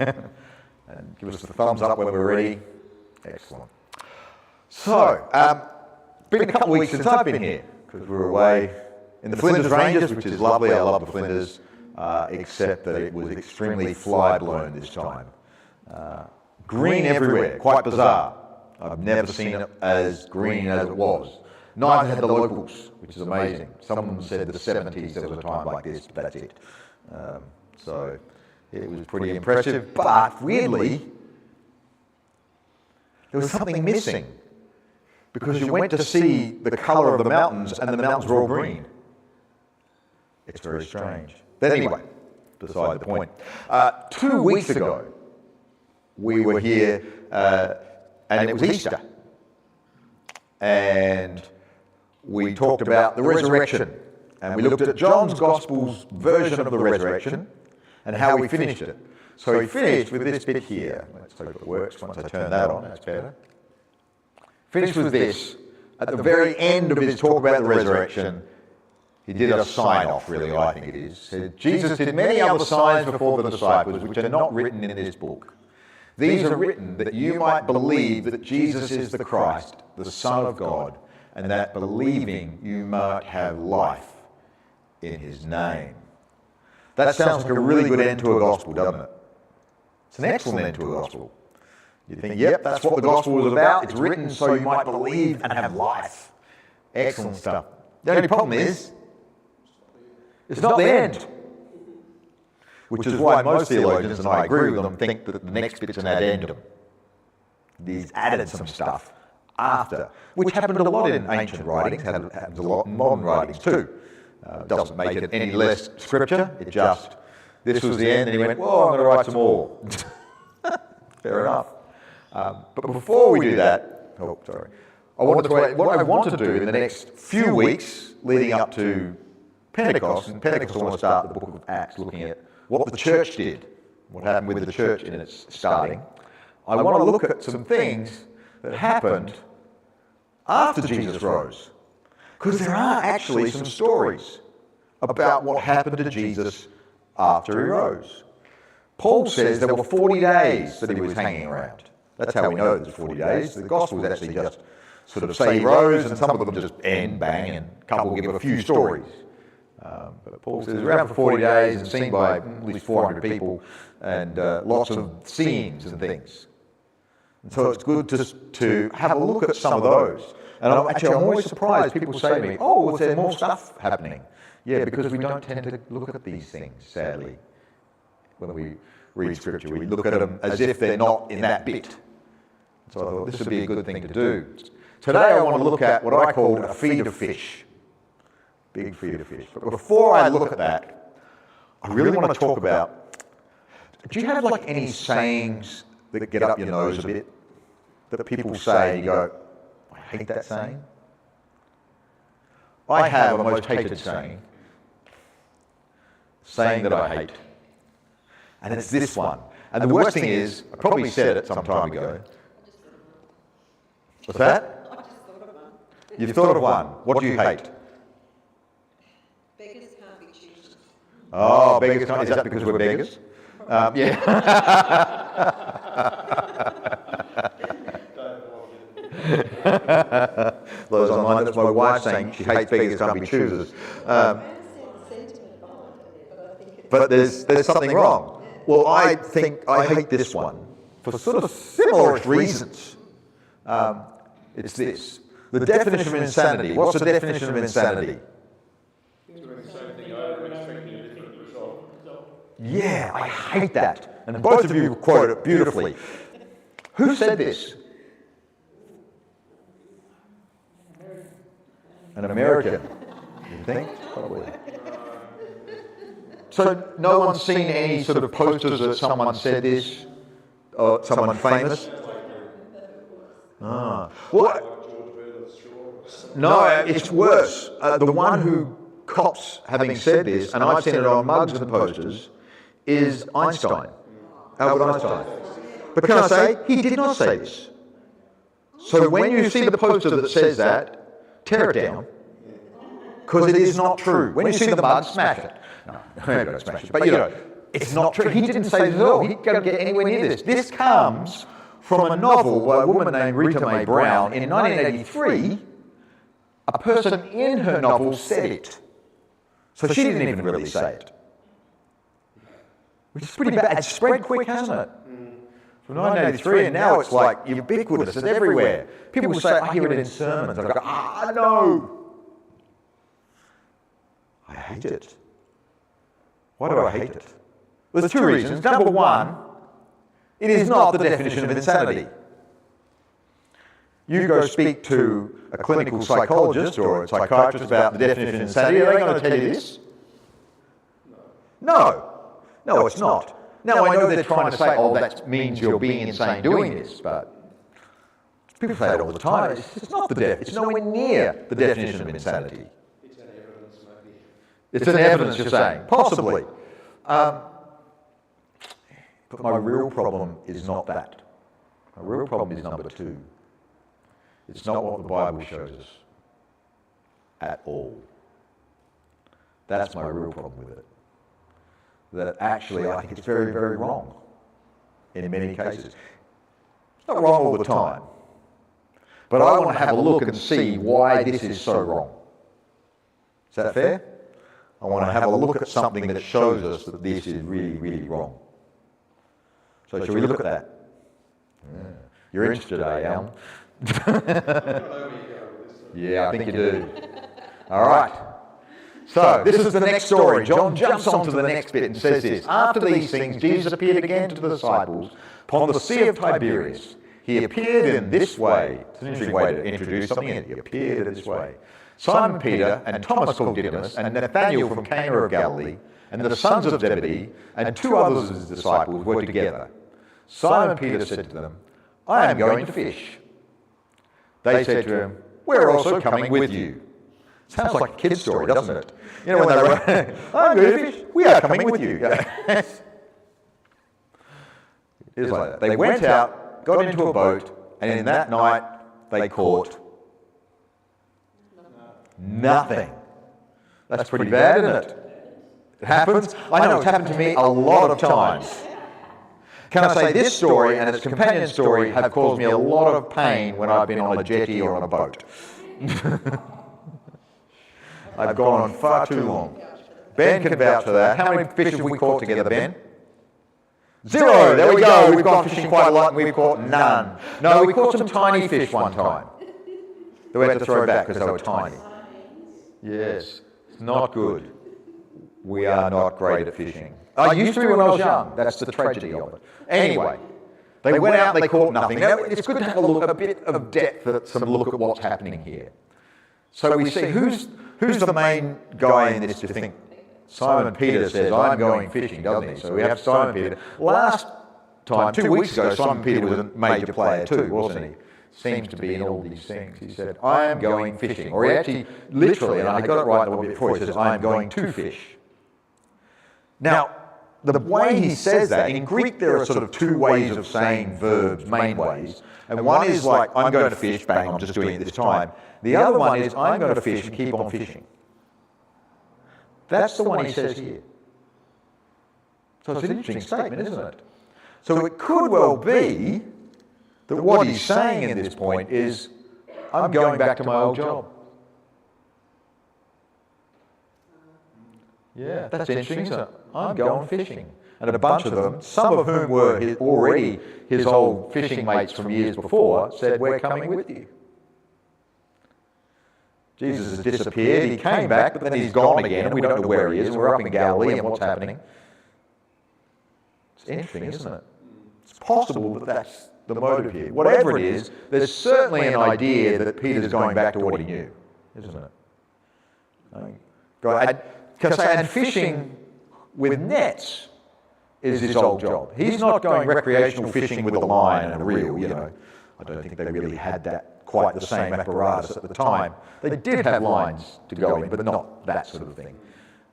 And give us the thumbs up when we're ready. Excellent. So, been a couple of weeks since I've been here, because we were away in the Flinders Ranges, which is lovely. I love the Flinders, except that it was extremely fly-blown this time. Green everywhere, quite bizarre. I've never seen it as green as it was. Neither had the locals, which is amazing. Someone said the 70s there was a time like this, but that's it. So it was pretty impressive, but weirdly, there was something missing, because you went to see the colour of the mountains and the mountains were all green. It's very strange. But anyway, beside the point. 2 weeks ago, we were here and it was Easter. And we talked about the resurrection. And we looked at John's Gospel's version of the resurrection and how we finished it. So he finished with this bit here. Let's hope it works once I turn that on, that's better. Finished with this. At the very end of his talk about the resurrection, he did a sign-off, really, I think it is. Said, Jesus did many other signs before the disciples, which are not written in this book. These are written that you might believe that Jesus is the Christ, the Son of God, and that believing you might have life in his name. That sounds like a really good end to a gospel, doesn't it? It's an excellent end to a gospel. You think, yep, that's what the gospel was about. It's written so you might believe and have life. Excellent stuff. The only problem is, it's not the end. Which is why most theologians, and I agree with them, think that the next bit's an addendum. He's added some stuff after, which happened a lot in ancient writings, happens a lot in modern writings too. Doesn't make it any less scripture, it just, this was the end, and he went, well, I'm going to write some more. Fair enough. But before we do that, what I want to do in the next few weeks leading up to Pentecost, and Pentecost I want to start the book of Acts looking at what the church did, what happened with the church in its starting. I want to look at some things that happened after Jesus rose. Because there are actually some stories about what happened to Jesus after he rose. Paul says there were 40 days that he was hanging around. That's how we know there's 40 days. The Gospels actually just sort of say he rose, and some of them just end, bang, and a couple give a few stories. But Paul says he's around for 40 days and seen by at least 400 people, and lots of scenes and things. And so it's good to have a look at some of those. And I'm always surprised people say to me, oh, is there more stuff happening? Yeah, because we don't tend to look at these things, sadly. When we read Scripture, we look at them as if they're not in that bit. So I thought this would be a good thing to do. Today I want to look at what I call a feed of fish. Big feed of fish. But before I look at that, I really want to talk about, do you have like any sayings that get up your nose a bit? That people say and you go, I hate that saying? I have a most hated saying that I hate. And it's this one. And the worst thing is, I probably said it some time ago. What's that? I just thought of one. You've thought of one. What do you hate? Beggars can't be choosers. Oh, beggars can't. Is that because we're beggars? Yeah. Those online, that's my wife saying she hates beggars can't be choosers. But there's something wrong. Well, I think I hate this one for sort of similar reasons. It's this. The definition of insanity. What's the definition of insanity? Yeah, I hate that. And both of you quote it beautifully. Who said this? An American. You think? Probably. So no one's seen any sort of posters that someone said this? Or someone famous? Well, no, it's worse. The one who cops having said this, and I've seen it on mugs and posters, is Einstein, Albert Einstein. But can I say, he did not say this. So when you see the poster that says that, tear it down, because it is not true. When you see the mug, smash it. No, don't smash it. But you know, It's not true. He didn't say this at all. He can't get anywhere near this. This comes from a novel by a woman named Rita Mae Brown in 1983. A person in her novel said it. So she didn't even really say it. Which is pretty bad. It's spread quick, hasn't it? From 1983, and now it's like ubiquitous. It's everywhere. People will say, I hear it in sermons. I go, no. I hate it. Why do I hate it? Well, there's two reasons. Number one, it is not the definition of insanity. You go speak to a clinical psychologist or a psychiatrist about the definition of insanity, are they going to tell you this? No. No, it's not. Now, I know they're trying to say, oh, that means you're being insane doing this, but people say it all the time. It's not the definition. It's nowhere near the definition of insanity. It's an evidence, maybe. It's an evidence, you're saying. Possibly. But my real problem is not that. My real problem is number two. It's not what the Bible shows us at all. That's my real problem with it. That actually I think it's very, very wrong in many cases. It's not wrong all the time. But I want to have a look and see why this is so wrong. Is that fair? I want to have a look at something that shows us that this is really, really wrong. So shall we look at that? Yeah. You're interested, Alan? Yeah, I think you do. All right. So, this is the next story. John jumps on to the next bit and says this. After these things, Jesus appeared again to the disciples upon the Sea of Tiberias. He appeared in this way. It's an interesting way to introduce something. He appeared in this way. Simon Peter and Thomas called Didymus and Nathanael from Cana of Galilee and the sons of Zebedee and two others of his disciples were together. Simon Peter said to them, I am going to fish. They said to him, we're also coming with you. Sounds like a kid's story, doesn't it? You know, when they write, I'm going to fish, we are coming with you. It's like that. They went out, got into a boat, and in that night they caught nothing. That's pretty bad, isn't it? It happens. I know it's happened to me a lot of times. Can I say this story and its companion story have caused me a lot of pain when I've been on a jetty or on a boat. I've gone on far too long. Ben can vouch for that. How many fish have we caught together, Ben? 0. There we go. We've gone fishing quite a lot and we've caught none. No, we caught some tiny fish one time that we had to throw back because they were tiny. Yes, it's not good. We are not great at fishing. I used to be when I was young. That's the tragedy of it. Anyway, they went out and they caught nothing. Now, it's good to have a bit of depth at some look at what's happening here. So we see who's the main guy in this to think. Simon Peter says, I'm going fishing, doesn't he? So we have Simon Peter. Last time, 2 weeks ago, Simon Peter was a major player too, wasn't he? Seems to be in all these things. He said, I am going fishing. Or he actually, literally, and I got it right a little bit before, he says, I am going to fish. Now, the way he says that, in Greek there are sort of two ways of saying verbs, main ways. And one is like, I'm going to fish, bang, I'm just doing it this time. The other one is, I'm going to fish and keep on fishing. That's the one he says here. So it's an interesting statement, isn't it? So it could well be that what he's saying in this point is, I'm going back to my old job. Yeah, that's interesting, isn't it? I'm going fishing. And a bunch of them, some of whom were already his old fishing mates from years before, said, we're coming with you. Jesus has disappeared, he came back, but then he's gone again, and we don't know where he is, and we're up in Galilee, and what's happening? It's interesting, isn't it? It's possible that that's the motive here. Whatever it is, there's certainly an idea that Peter's going back to what he knew, isn't it? And fishing with nets is his old job. He's not going recreational fishing with a line and a reel, you know. I don't think they really had that quite the same apparatus at the time. They did have lines to go in, but not that sort of thing.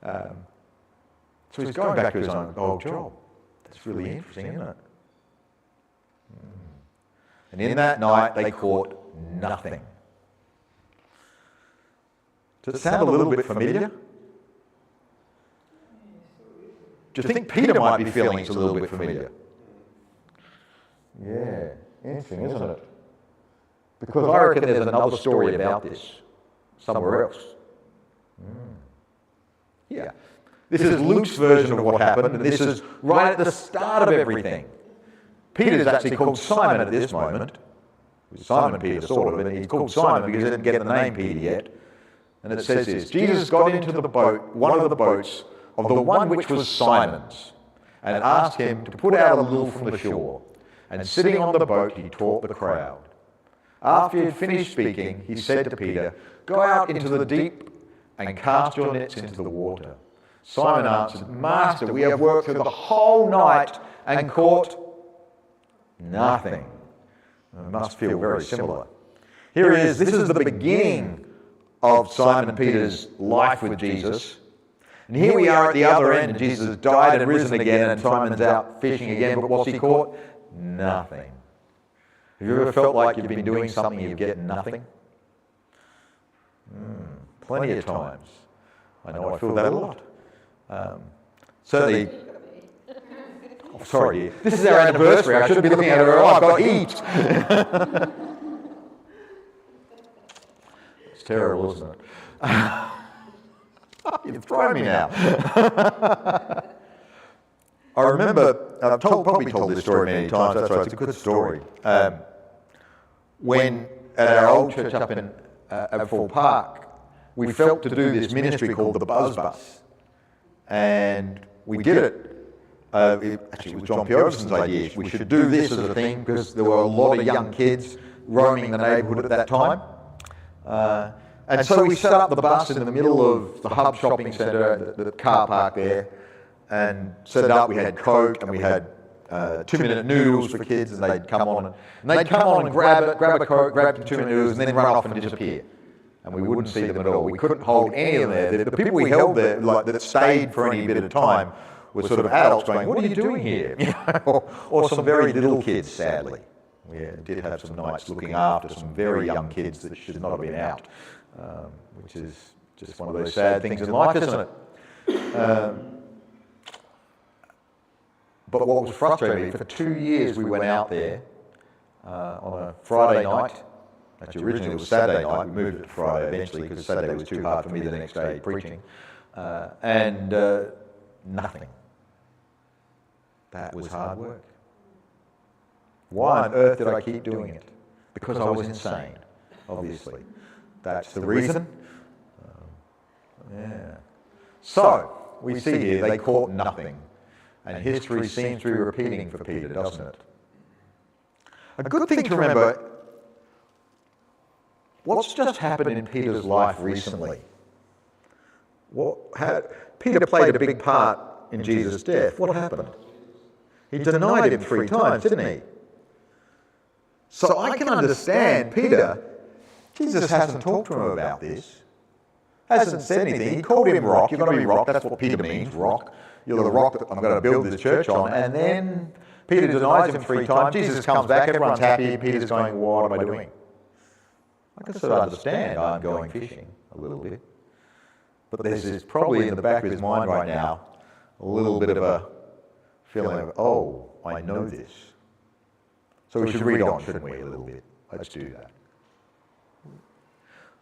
So he's going back to his own old job. That's really interesting, isn't it? And in that night they caught nothing. Does it sound a little bit familiar? Do you think Peter might be feeling it's a little bit familiar? Yeah, interesting, isn't it? Because I reckon there's another story about this somewhere else. Yeah. This is Luke's version of what happened, and this is right at the start of everything. Peter's actually called Simon at this moment. Simon Peter, sort of, and he's called Simon because he didn't get the name Peter yet. And it says this: Jesus got into the boat, one of the boats of the one which was Simon's, and asked him to put out a little from the shore. And sitting on the boat, he taught the crowd. After he had finished speaking, he said to Peter, "Go out into the deep and cast your nets into the water." Simon answered, "Master, we have worked through the whole night and caught nothing." It must feel very similar. Here he is. This is the beginning of Simon Peter's life with Jesus. And here we are at the other end, and Jesus has died and risen again, and Simon's out fishing again, but what's he caught? Nothing. Have you ever felt like you've been doing something and you get nothing? Plenty of times. I know I feel that a lot. Certainly, oh, sorry, this is our anniversary. I shouldn't be looking at her. Oh, I've got heat. It's terrible, isn't it? You've thrown me now. I remember, I've probably told this story many times, that's right, it's a good story. When at our old church up in Abfall Park, we felt to do this ministry called the Buzz Bus. And we did it. Actually, it was John Pioverson's idea. We should do this as a thing because there were a lot of young kids roaming the neighbourhood at that time. And so we set up the bus in the middle of the Hub shopping centre, the car park there, and set it up. We had Coke and we had 2-minute noodles for kids, and they'd come on and grab a Coke, grab some 2-minute noodles, and then run off and disappear. And we wouldn't see them at all. We couldn't hold any of them there. The people we held there, like that stayed for any bit of time, were sort of adults going, "What are you doing here?" or some very little kids, sadly. We did have some nights looking after some very young kids that should not have been out, which is just one of those sad things in life, isn't it? But what was frustrating, for 2 years we went out there on a Friday night. Actually, originally it was Saturday night. We moved it to Friday eventually because Saturday was too hard for me the next day preaching. And nothing. That was hard work. Why on earth did I keep doing it? Because I was insane, obviously. That's the reason. Yeah. So, we see here they caught nothing. And history seems to be repeating for Peter, doesn't it? A good thing to remember, what's just happened in Peter's life recently? Peter played a big part in Jesus' death. What happened? He denied him 3 times, didn't he? So I can understand Peter. Jesus hasn't talked to him about this. Hasn't said anything. He called him rock. You're going to be rock. That's what Peter means, rock. You're the rock that I'm going to build this church on. And then Peter denies him 3 times. Jesus comes back. Everyone's happy. Peter's going, what am I doing? I can sort of understand I'm going fishing a little bit. But there's this probably in the back of his mind right now, a little bit of a feeling of, oh, I know this. So we should read on, shouldn't we, a little bit? Let's do that.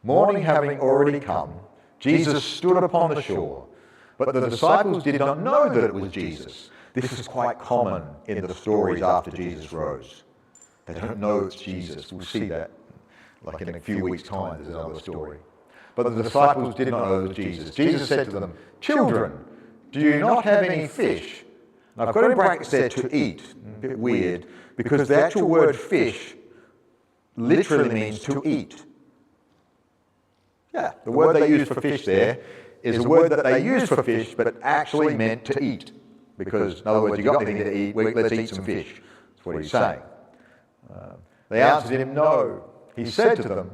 Morning having already come, Jesus stood upon the shore, but the disciples did not know that it was Jesus. This is quite common in the stories after Jesus rose. They don't know it's Jesus. We'll see that. Like in a few weeks' time, there's another story. But the disciples did not know it was Jesus. Jesus said to them, "Children, do you not have any fish?" Now, I've got in brackets there to eat. A bit weird, because the actual word fish literally means to eat. Yeah, the word they use for fish there is a word that they use for fish, but it actually meant to eat. Because, in other words, you got anything to eat, let's eat some fish. That's what he's saying. They answered him, "No." He said to them,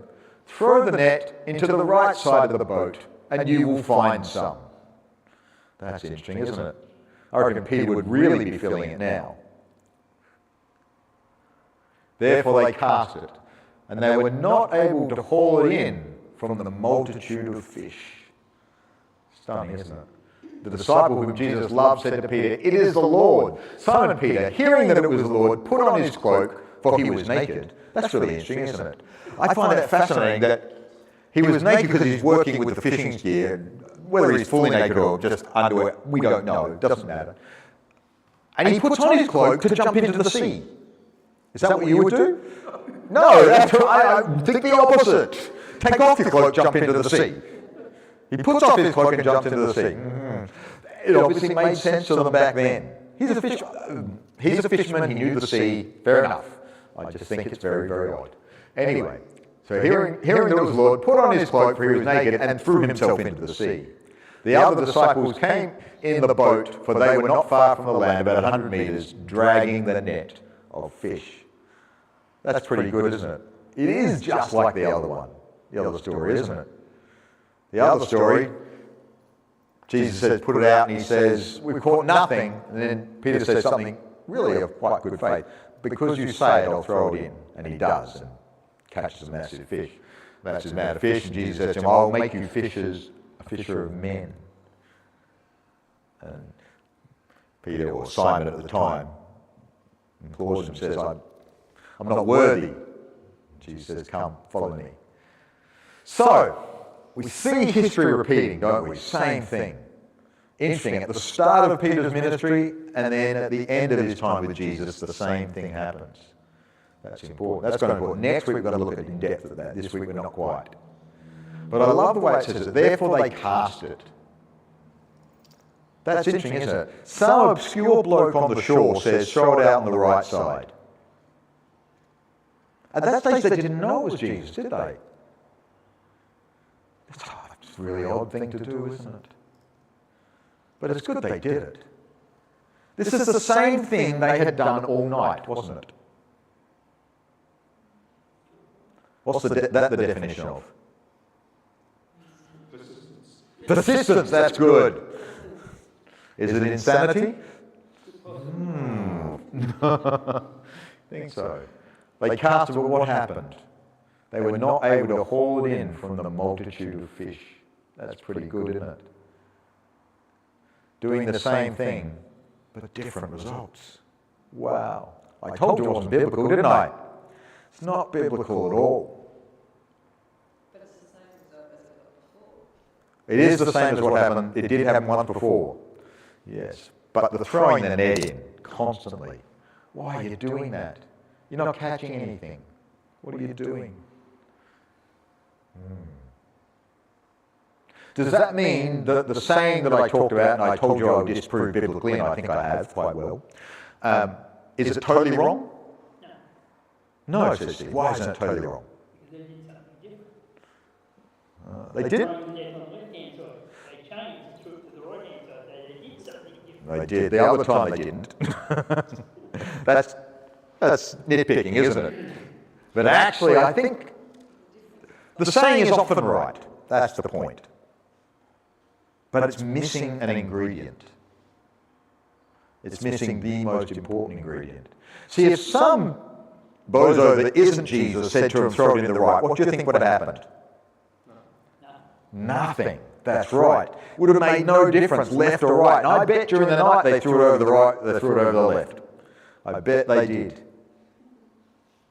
"Throw the net into the right side of the boat, and you will find some." That's interesting, isn't it? I reckon Peter would really be feeling it now. Therefore they cast it, and they were not able to haul it in from the multitude of fish. Stunning, isn't it? the disciple whom Jesus loved, said to Peter, "It is the Lord." Simon Peter, hearing that it was the Lord, put on his cloak, for he was naked. That's really interesting, isn't it? I find that fascinating that he was naked because he's working with the fishing gear. Whether he's fully naked or just underwear, we don't know. It doesn't matter. And he puts on his cloak to jump into the sea. Is that what you would do? No, I think the opposite. Take off your cloak, jump into the sea. He puts off his cloak and jumps into the sea. It obviously made sense to them back then. He's a fisherman, he knew the sea, fair enough. I just think it's very, very odd. Anyway, so hearing that it was the Lord, put on his cloak, for he was naked, and threw himself into the sea. The other disciples came in the boat, for they were not far from the land, about 100 metres, dragging the net of fish. That's pretty good, isn't it? It is just like the other one, the other story, isn't it? The other story, Jesus says, put it out, and he says, we've caught nothing. And then Peter says something really of quite good faith. Because you say it, I'll throw it in. And he does, and catches a massive fish. Massive amount of fish, and Jesus says to him, I'll make you a fisher of men. And Peter, or Simon at the time, implores him, says, I'm not worthy. Jesus says, come, follow me. So, we see history repeating, don't we? Same thing. Interesting, at the start of Peter's ministry and then at the end of his time with Jesus, the same thing happens. That's important. That's going to be important. Next week we've got to look at in depth at that. This week we're not quite. But I love the way it says it. Therefore they cast it. That's interesting, isn't it? Some obscure bloke on the shore says, throw it out on the right side. At that stage they didn't know it was Jesus, did they? That's a really odd thing to do, isn't it? But it's good they did it. This is the same thing they had done all night, wasn't it? What's the definition of? Persistence, that's good. Is it insanity? I think so. They cast it, but what happened? They were not able to haul it in from the multitude of fish. That's pretty good, isn't it? Doing the same thing, but different results. Wow. I told you it wasn't biblical, didn't I? It's not biblical at all. But it's the same result as it was before. It is the same as what happened. It did happen once before. Yes. But the throwing the net in constantly. Why are you doing that? You're not catching anything. What are you doing? Does that mean that the saying that I talked about, and I told you I would disprove biblically, and I think I have quite well, is it totally wrong? No, says Steve. Why isn't it totally wrong? Because they did something different. They did? Throwing the net on the left-hand side. They changed and threw it to the right-hand side. They did something different. They did. The other time they didn't. That's nitpicking, isn't it? But actually, I think the saying is often right. That's the point. But it's missing an ingredient. It's missing the most important ingredient. See, if some bozo that isn't Jesus said to him, throw it in the right, what do you think would have happened? Nothing. That's right. Would have made no difference, left or right. And I bet during the night they threw it over the right, they threw it over the left. I bet they did.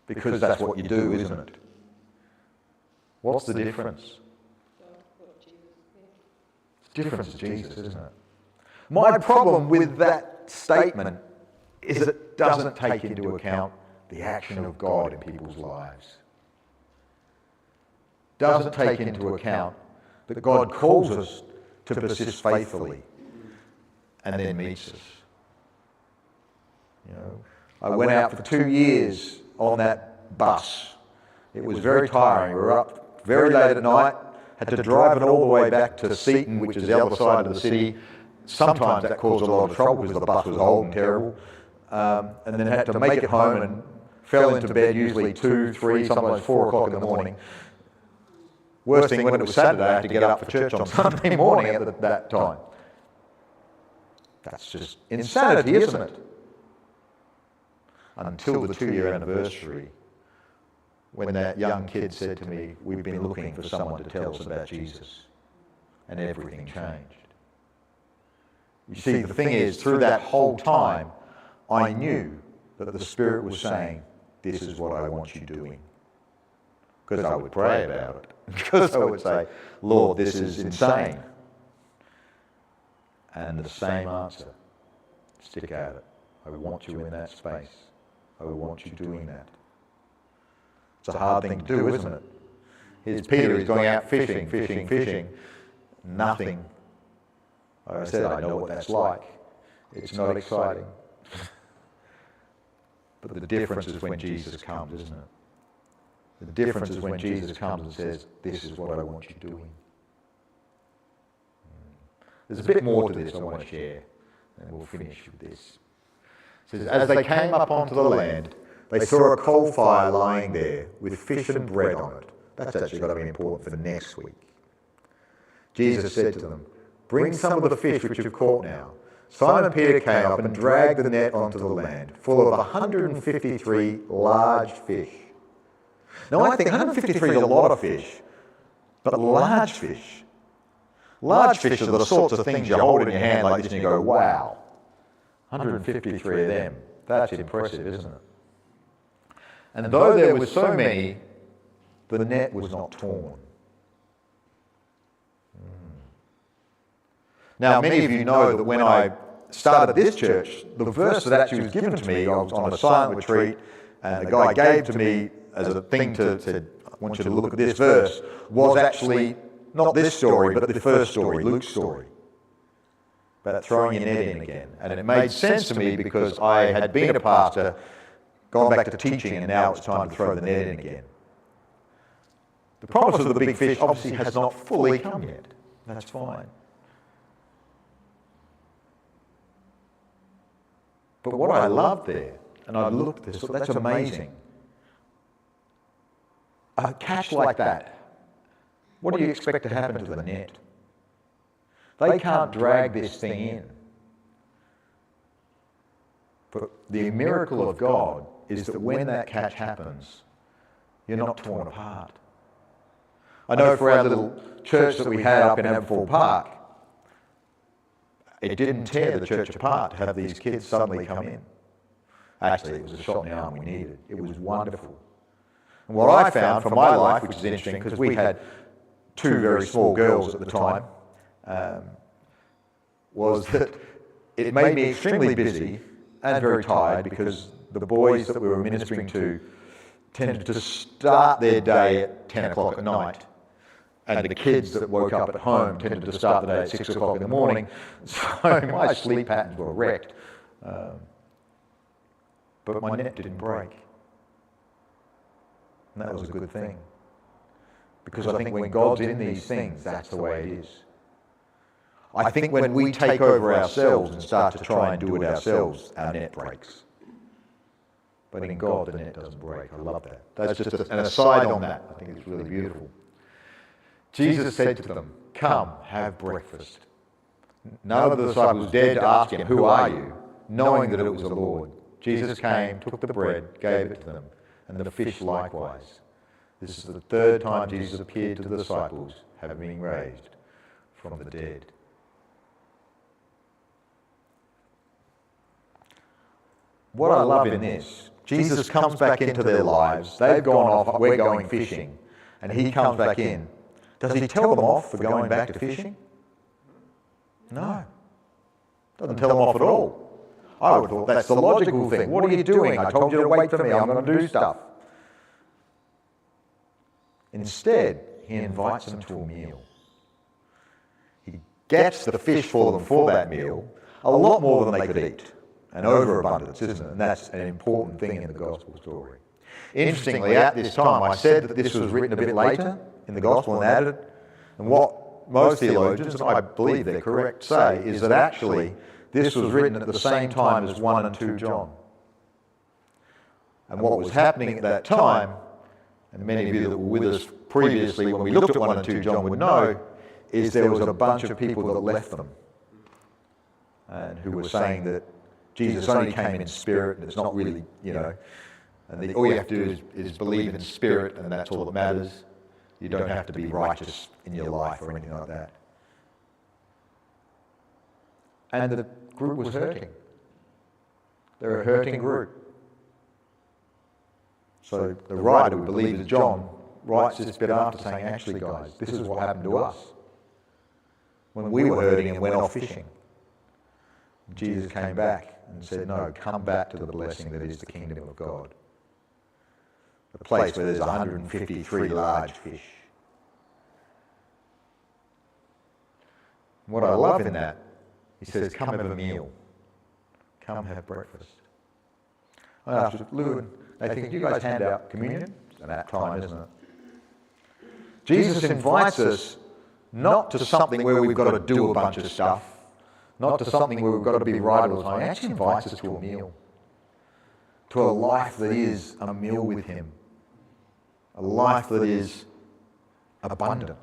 Because that's what you do, isn't it? What's the difference? The difference is Jesus, isn't it? My problem with that statement is that it doesn't take into account the action of God in people's lives. Doesn't take into account that God calls us to persist faithfully and then meets us. You know, I went out for 2 years on that bus. It was very tiring. We were up very late at night, had to drive it all the way back to Seaton, which is the other side of the city. Sometimes that caused a lot of trouble because the bus was old and terrible. And then had to make it home and fell into bed usually 2, 3, sometimes 4 o'clock in the morning. Worst thing, when it was Saturday, I had to get up for church on Sunday morning at that time. That's just insanity, isn't it? Until the 2-year anniversary, when that young kid said to me, we've been looking for someone to tell us about Jesus. And everything changed. You see, the thing is, through that whole time, I knew that the Spirit was saying, this is what I want you doing. Because I would pray about it. Because I would say, Lord, this is insane. And the same answer, stick at it. I want you in that space. I want you doing that. It's a hard thing to do, isn't it? Here's Peter, he's going out fishing. Nothing. Like I said, I know what that's like. It's not exciting. But the difference is when Jesus comes, isn't it? The difference is when Jesus comes and says, this is what I want you doing. There's a bit more to this I want to share, and we'll finish with this. It says, as they came up onto the land, they saw a coal fire lying there with fish and bread on it. That's actually got to be important for the next week. Jesus said to them, bring some of the fish which you've caught now. Simon Peter came up and dragged the net onto the land, full of 153 large fish. Now I think 153 is a lot of fish, but large fish. Large fish are the sorts of things you hold in your hand like this and you go, wow, 153 of them. That's impressive, isn't it? And though there were so many, the net was not torn. Now, many of you know that when I started this church, the verse that actually was given to me, I was on a silent retreat, and the guy gave to me as a thing to say, I want you to look at this verse, was actually not this story, but the first story, Luke's story, about throwing your net in again. And it made sense to me because I had been a pastor, gone back to teaching, and now it's time to throw the net in again. The promise of the big fish obviously has not fully come yet. That's fine. But what I loved there, and I looked at this, that's amazing. A catch like that, what do you expect to happen to the net? They can't drag this thing in. But the miracle of God is that when that catch happens, you're not torn apart. I know for our little church that we had up in Aberfoyle Park, it didn't tear the church apart to have these kids suddenly come in. Actually, it was a shot in the arm we needed. It was wonderful. And what I found for my life, which is interesting, because we had two very small girls at the time, was that it made me extremely busy and very tired because the boys that we were ministering to tended to start their day at 10 o'clock at night. And the kids that woke up at home tended to start the day at 6 o'clock in the morning. So my sleep patterns were wrecked. But my net didn't break. And that was a good thing. Because I think when God's in these things, that's the way it is. I think when we take over ourselves and start to try and do it ourselves, our net breaks. But in God, the net doesn't break. I love that. That's just an aside on that. I think it's really beautiful. Jesus said to them, come, have breakfast. None of the disciples dared to ask him, who are you? Knowing that it was the Lord. Jesus came, took the bread, gave it to them, and the fish likewise. This is the third time Jesus appeared to the disciples, having been raised from the dead. What I love in this, Jesus comes back into their lives, they've gone off, we're going fishing, and he comes back in. Does he tell them off for going back to fishing? No. Doesn't tell them off at all. I would have thought that's the logical thing. What are you doing? I told you to wait for me. I'm going to do stuff. Instead, he invites them to a meal. He gets the fish for them for that meal, a lot more than they could eat. An overabundance, isn't it? And that's an important thing in the gospel story. Interestingly, at this time, I said that this was written a bit later in the gospel and added. And what most theologians, and I believe they're correct, say is that actually this was written at the same time as 1 and 2 John. And what was happening at that time, and many of you that were with us previously when we looked at 1 and 2 John would know, is there was a bunch of people that left them and who were saying that Jesus only came in spirit and it's not really, and all you have to do is believe in spirit and that's all that matters. You don't have to be righteous in your life or anything like that. And the group was hurting. They're a hurting group. So the writer, we believe is John, writes this bit after saying, actually guys, this is what happened to us. When we were hurting and went off fishing, Jesus came back and said, no, come back to the blessing that is the kingdom of God. The place where there's 153 large fish. What I love in that, he says, come have a meal. Come have breakfast. I asked Lou, and they think, you guys hand out communion? It's an apt time, isn't it? Jesus invites us not to something where we've got to do a bunch of stuff, not to something where we've got to be right all the time. He actually invites us to a meal, to a life that is a meal with him, a life that is abundant.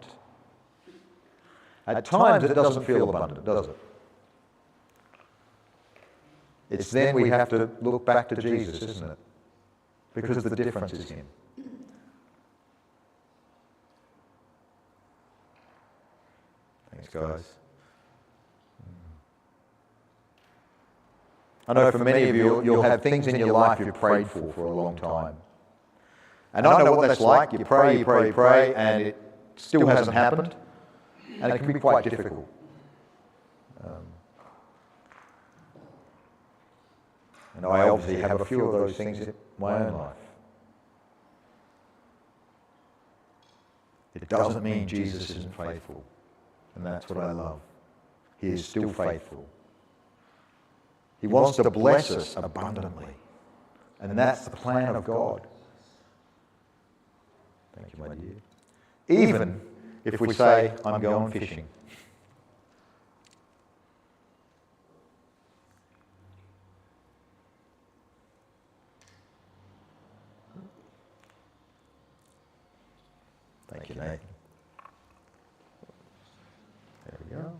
At times it doesn't feel abundant, does it? It's then we have to look back to Jesus, isn't it? Because the difference is him. Thanks, guys. I know for many of you, you'll have things in your life you've prayed for a long time. And I know what that's like. You pray, and it still hasn't happened. And it can be quite difficult. And I obviously have a few of those things in my own life. It doesn't mean Jesus isn't faithful. And that's what I love. He is still faithful. He wants to bless us abundantly. And that's the plan of God. Thank you, my dear. Even if we say, I'm going fishing. Thank you, Nathan. There we go.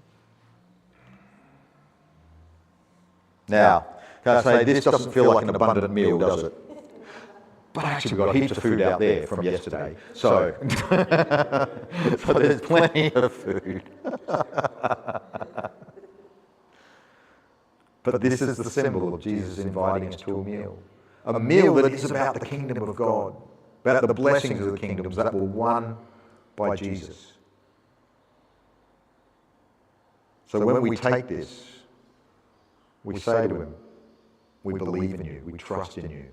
Now, can I say, this doesn't feel like an abundant meal, does it? But actually, we've got heaps of food out there from yesterday. So, so there's plenty of food. But this is the symbol of Jesus inviting us to a meal. A meal that is about the kingdom of God, about the blessings of the kingdoms that were won by Jesus. So when we take this, we say to him, we believe in you, we trust in you.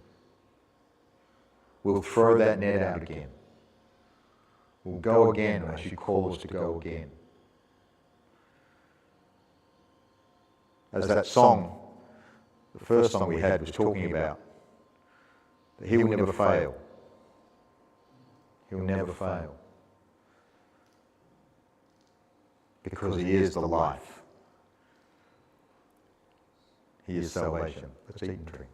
We'll throw that net out again. We'll go again as you call us to go again. As that song, the first song we had was talking about, that he will never fail. He will never fail. Because he is the life. He is salvation. Let's eat and drink.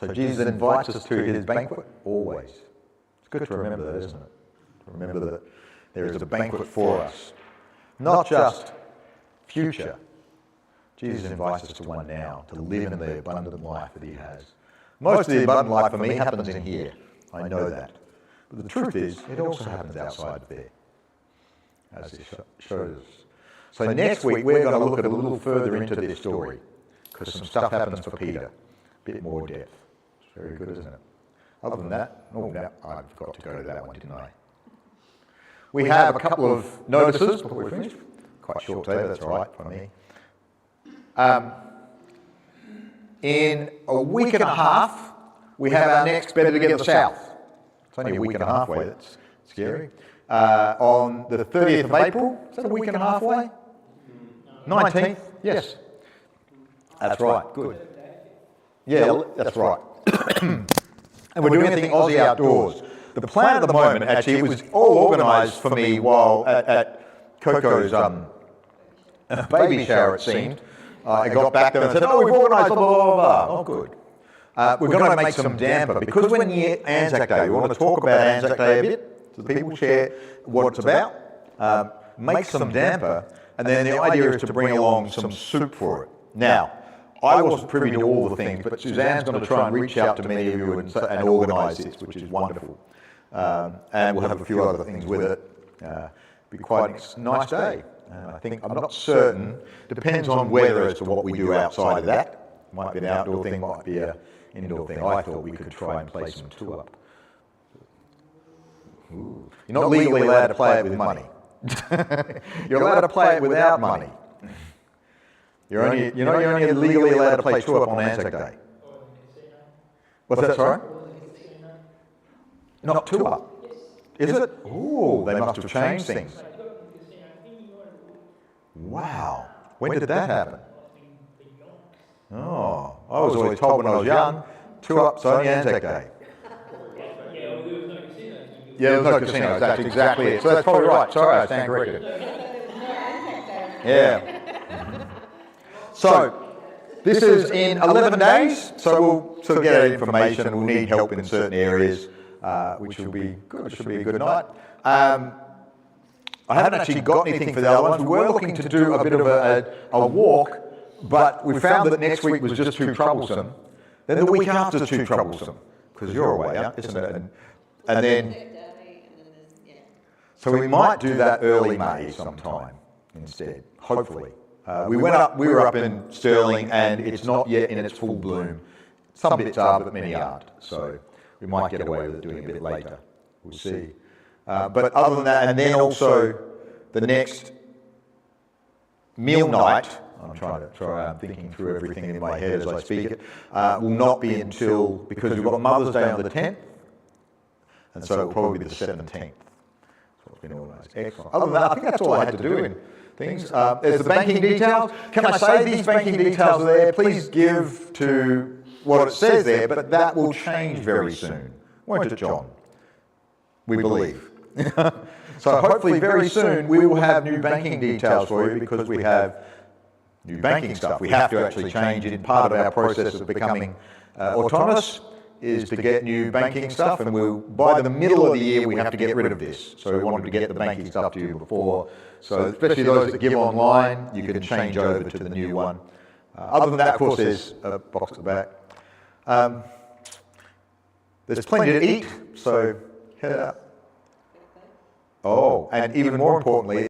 So Jesus invites us to his banquet always. It's good to remember that, isn't it? To remember that there is a banquet for us. Not just future. Jesus invites us to one now, to live in the abundant life that he has. Most of the abundant life for me happens in here. I know that. But the truth is, it also happens outside of there, as it shows us. So next week, we're going to look at a little further into this story, because some stuff happens for Peter. A bit more depth. It's very good, isn't it? Other than that, I forgot to go to that one, didn't I? We have a couple of notices before we finish. Quite short today, but that's all right for me. In a week and a half, we have our next Better Together South. It's only a week and a half away, that's scary. On the 30th of April, is that a week and a half away? 19th? Yes. That's right, good. Yeah, that's right. And we're doing anything Aussie outdoors. The plan at the moment, actually, it was all organised for me while at Coco's baby shower, it seemed. I got back there and said, oh, we've organised blah, blah, blah, blah. Oh, good. We're going to make some damper. Because we're near Anzac Day, we want to talk about Anzac Day a bit, so the people share what it's about. Make some damper, and then the idea is to bring along some soup for it. Now, I wasn't privy to all the things, but Suzanne's going to try and reach out to many of you and organise this, which is wonderful. And we'll have a few other things with it. Be quite a nice day. I think, I'm not certain, depends on weather as to what we do outside of that. Might be an outdoor thing, might be an indoor thing. I thought we could try and play some two up. Ooh. You're not legally allowed to play it with money. You're allowed to play it without money. You're only legally allowed to play two up on Anzac Day. What's that, sorry? Not two up. Is it? Ooh, they must have changed things. Wow. When did that happen? Oh, I was always told when I was young, two up's only Anzac Day. Yeah, there was no casinos, that's exactly it. So that's probably right. Sorry, I stand corrected. Yeah. So, this is in 11 days, so we'll sort of get that information and we'll need help in certain areas, which will be good. It should be a good night. I haven't actually got anything for the other ones. We were looking to do a bit of a walk, but we found that next week was just too troublesome. Then the week after is too troublesome, because you're away, isn't it? And then, so we might do that early May sometime instead, hopefully. We were up in Stirling and it's not yet in its full bloom. Some bits are, but many aren't. So we might get away with it doing it a bit later. We'll see. But other than that, and then also the next meal night, I'm thinking through everything in my head as I speak it, will not be until, because we've got Mother's Day on the 10th, and so it'll probably be the 17th. That's what's been organised. Excellent. Other than that, I think that's all I had to do in things. There's the banking details. Can I say these banking details are there? Please give to what it says there, but that will change very soon. Won't it, John? We believe. So hopefully very soon we will have new banking details for you because we have new banking stuff. We have to actually change it. Part of our process of becoming autonomous is to get new banking stuff, and by the middle of the year we have to get rid of this. So we wanted to get the banking stuff to you before. So especially those that give online, you can change over to the new one. Other than that, of course, there's a box at the back. There's plenty to eat, so head out. Oh, and even more importantly,